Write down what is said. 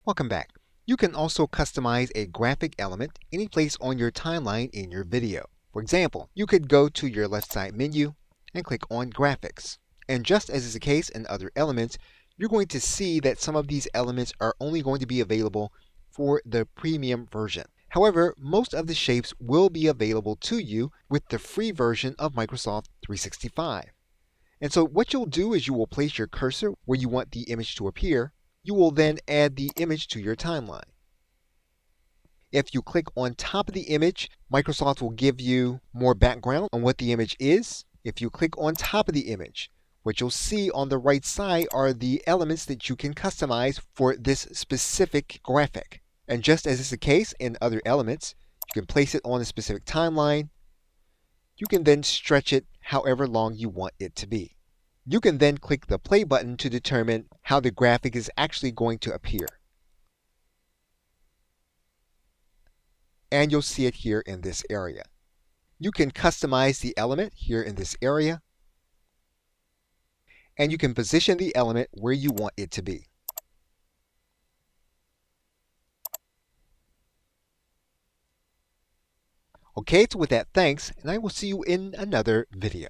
Welcome back. You can also customize a graphic element any place on your timeline in your video. For example, you could go to your left side menu and click on Graphics. And just as is the case in other elements, you're going to see that some of these elements are only going to be available for the premium version. However, most of the shapes will be available to you with the free version of Microsoft 365. And so what you'll do is you will place your cursor where you want the image to appear. You will then add the image to your timeline. If you click on top of the image, Microsoft will give you more background on what the image is. If you click on top of the image, what you'll see on the right side are the elements that you can customize for this specific graphic. And just as is the case in other elements, you can place it on a specific timeline. You can then stretch it however long you want it to be. You can then click the play button to determine how the graphic is actually going to appear. And you'll see it here in this area. You can customize the element here in this area. And you can position the element where you want it to be. Okay, so with that, thanks, and I will see you in another video.